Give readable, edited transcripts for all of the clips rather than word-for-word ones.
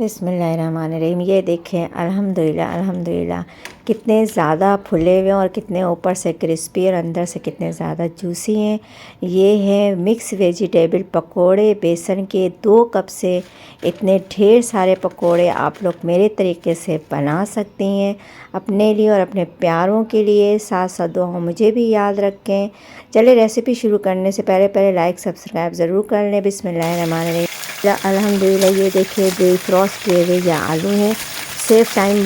बिस्मिल्लाहिर्रहमानिर्रहीम। ये देखें, अल्हम्दुलिल्लाह अल्हम्दुलिल्लाह कितने ज़्यादा फुले हुए और कितने ऊपर से क्रिस्पी और अंदर से कितने ज़्यादा जूसी हैं। ये है मिक्स वेजिटेबल पकोड़े बेसन के। 2 कप से इतने ढेर सारे पकोड़े आप लोग मेरे तरीके से बना सकती हैं अपने लिए और अपने प्यारों के लिए। साथ साथ दुआ मुझे भी याद रखें। चले रेसिपी शुरू करने से पहले लाइक सब्सक्राइब ज़रूर कर लें। बिस्मिल्लाहिर्रहमानिर्रहीम। अल्हम्दुलिल्लाह ये देखिए डिफ्रॉस्ट किए हुए ये आलू हैं। सेफ टाइम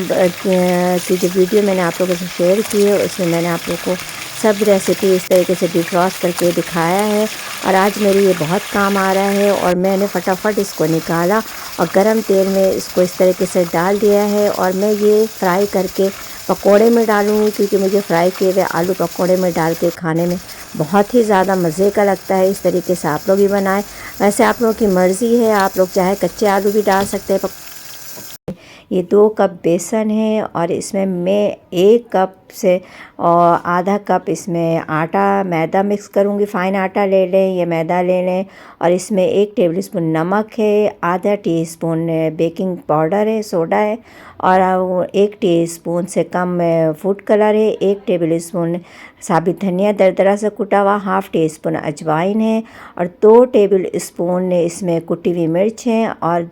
की जो वीडियो मैंने आप लोगों से शेयर की है उसमें मैंने आप लोगों को सब रेसिपी इस तरीके से डिफ्रॉस्ट करके दिखाया है और आज मेरे ये बहुत काम आ रहा है। और मैंने फटाफट इसको निकाला और गरम तेल में इसको इस तरीके से डाल दिया है और मैं ये फ्राई करके पकोड़े में डालूँगी, क्योंकि मुझे फ्राई किए हुए आलू पकोड़े में डाल के खाने में बहुत ही ज़्यादा मज़े का लगता है। इस तरीके से आप लोग भी बनाएं। वैसे आप लोगों की मर्ज़ी है, आप लोग चाहे कच्चे आलू भी डाल सकते हैं। ये 2 कप बेसन है और इसमें मैं 1 कप से और आधा कप इसमें आटा मैदा मिक्स करूँगी। फ़ाइन आटा ले लें या मैदा ले लें। और इसमें 1 टेबलस्पून नमक है, आधा टीस्पून बेकिंग पाउडर है, सोडा है और 1 टीस्पून से कम फूड कलर है, 1 टेबलस्पून साबित धनिया दरदरा से कुटा हुआ, हाफ़ टी स्पून अजवाइन है और 2 टेबल स्पून इसमें कुटी हुई मिर्च है और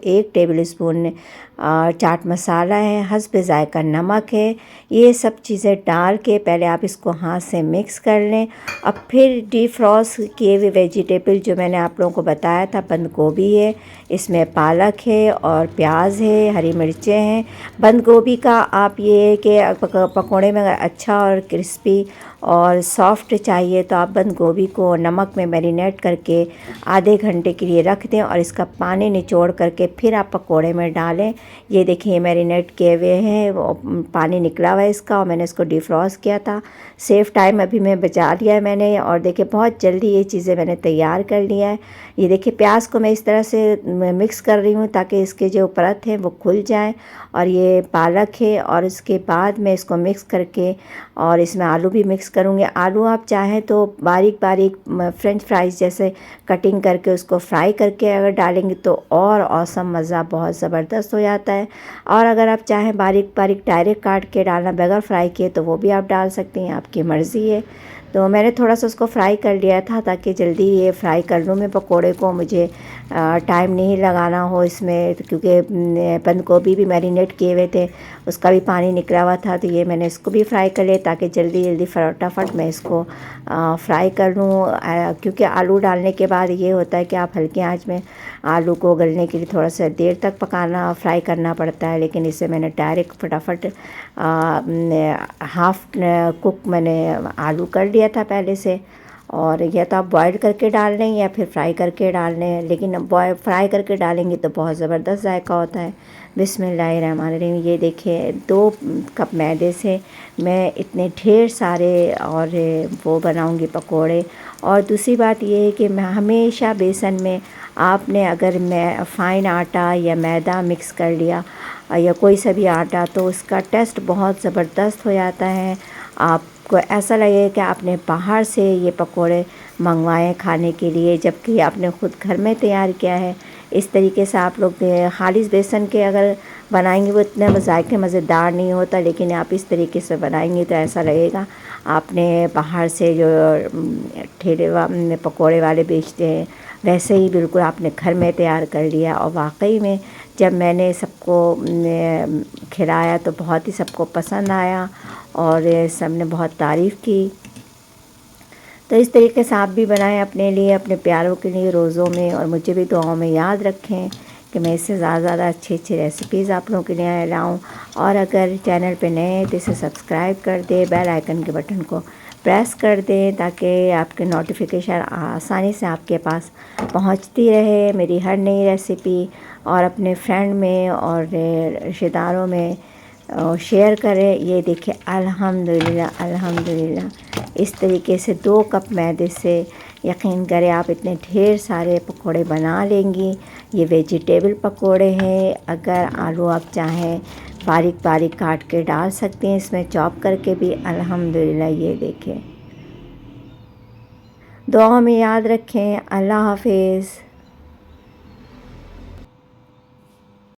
1 टेबल स्पून चाट मसाला है, हस्ब ज़ायक़ा नमक है। ये सब चीज़ें डाल के पहले आप इसको हाथ से मिक्स कर लें। अब फिर डिफ्रॉस्ट किए हुए वेजिटेबल जो मैंने आप लोगों को बताया था, बंद गोभी है, इसमें पालक है और प्याज है, हरी मिर्चें हैं। बंद गोभी का आप ये कि पकोड़े में अच्छा और क्रिस्पी और सॉफ्ट चाहिए तो आप बंद गोभी को नमक में मैरिनेट करके आधे घंटे के लिए रख दें और इसका पानी निचोड़ करके फिर आप पकोड़े में डालें। ये देखिए मैरिनेट किए हुए हैं, वो पानी निकला हुआ है इसका और मैंने इसको डिफ्रॉस्ट किया था। सेफ टाइम अभी मैं बचा लिया है मैंने और देखिए बहुत जल्दी ये चीज़ें मैंने तैयार कर लिया है। ये देखिए प्याज को मैं इस तरह से मिक्स कर रही हूँ ताकि इसके जो परत हैं वो खुल जाएं। और ये पालक है और इसके बाद मैं इसको मिक्स करके और इसमें आलू भी मिक्स करूँगी। आलू आप चाहें तो बारीक बारीक फ्रेंच फ्राइज़ जैसे कटिंग करके उसको फ्राई करके अगर डालेंगे तो और औसम मज़ा बहुत ज़बरदस्त हो जाता है। और अगर आप चाहें बारीक बारीक डायरेक्ट काट के डालना बगैर फ्राई किए तो वो भी आप डाल सकती हैं, आपकी मर्ज़ी है। तो मैंने थोड़ा सा उसको फ्राई कर लिया था ताकि जल्दी ये फ्राई कर लूँ मैं पकोड़े को, मुझे टाइम नहीं लगाना हो इसमें, क्योंकि बंद गोभी भी मैरिनेट किए हुए थे, उसका भी पानी निकला हुआ था। तो ये मैंने इसको भी फ्राई कर लिया ताकि जल्दी जल्दी फटाफट मैं इसको फ्राई कर लूँ। क्योंकि आलू डालने के बाद ये होता है कि आप हल्की आंच में आलू को गलने के लिए थोड़ा सा देर तक पकाना फ्राई करना पड़ता है, लेकिन इसे मैंने डायरेक्ट फटाफट हाफ़ कुक मैंने आलू कर लिया था पहले से। और या तो आप बॉयल करके डाल लें या फिर फ्राई करके डाल लें, लेकिन फ्राई करके डालेंगे तो बहुत ज़बरदस्त जायका होता है। बिस्मिल्लाहिर्रहमानिर्रहीम। ये देखिए 2 कप मैदे से मैं इतने ढेर सारे और वो बनाऊंगी पकोड़े। और दूसरी बात ये है कि मैं हमेशा बेसन में आपने अगर मैं फ़ाइन आटा या मैदा मिक्स कर लिया या कोई सा भी आटा तो उसका टेस्ट बहुत ज़बरदस्त हो जाता है। आपको ऐसा लगेगा कि आपने बाहर से ये पकोड़े मंगवाए खाने के लिए, जबकि आपने ख़ुद घर में तैयार किया है। इस तरीके से आप लोग खालिस बेसन के अगर बनाएंगे वो इतने जायके मज़ेदार नहीं होता, लेकिन आप इस तरीके से बनाएंगे तो ऐसा लगेगा आपने बाहर से जो ठेले पकोड़े वाले बेचते हैं वैसे ही बिल्कुल आपने घर में तैयार कर लिया। और वाकई में जब मैंने सबको खिलाया तो बहुत ही सबको पसंद आया और सब ने बहुत तारीफ़ की। तो इस तरीके से आप भी बनाएं अपने लिए, अपने प्यारों के लिए रोज़ों में, और मुझे भी दुआओं में याद रखें कि मैं इससे ज़्यादा अच्छी रेसिपीज़ आप लोगों के लिए लाऊं। और अगर चैनल पे नए हैं तो इसे सब्सक्राइब कर दें, बेल आइकन के बटन को प्रेस कर दें ताकि आपके नोटिफिकेशन आसानी से आपके पास पहुंचती रहे मेरी हर नई रेसिपी। और अपने फ्रेंड में और रिश्तेदारों में शेयर करें। ये देखिए अल्हम्दुलिल्लाह अल्हम्दुलिल्लाह इस तरीके से 2 कप मैदे से यकीन करें आप इतने ढेर सारे पकोड़े बना लेंगी। ये वेजिटेबल पकोड़े हैं, अगर आलू आप चाहें बारीक बारीक काट के डाल सकते हैं इसमें चॉप करके भी। अल्हम्दुलिल्लाह ये देखें। दुआ में याद रखें। अल्लाह हाफिज़।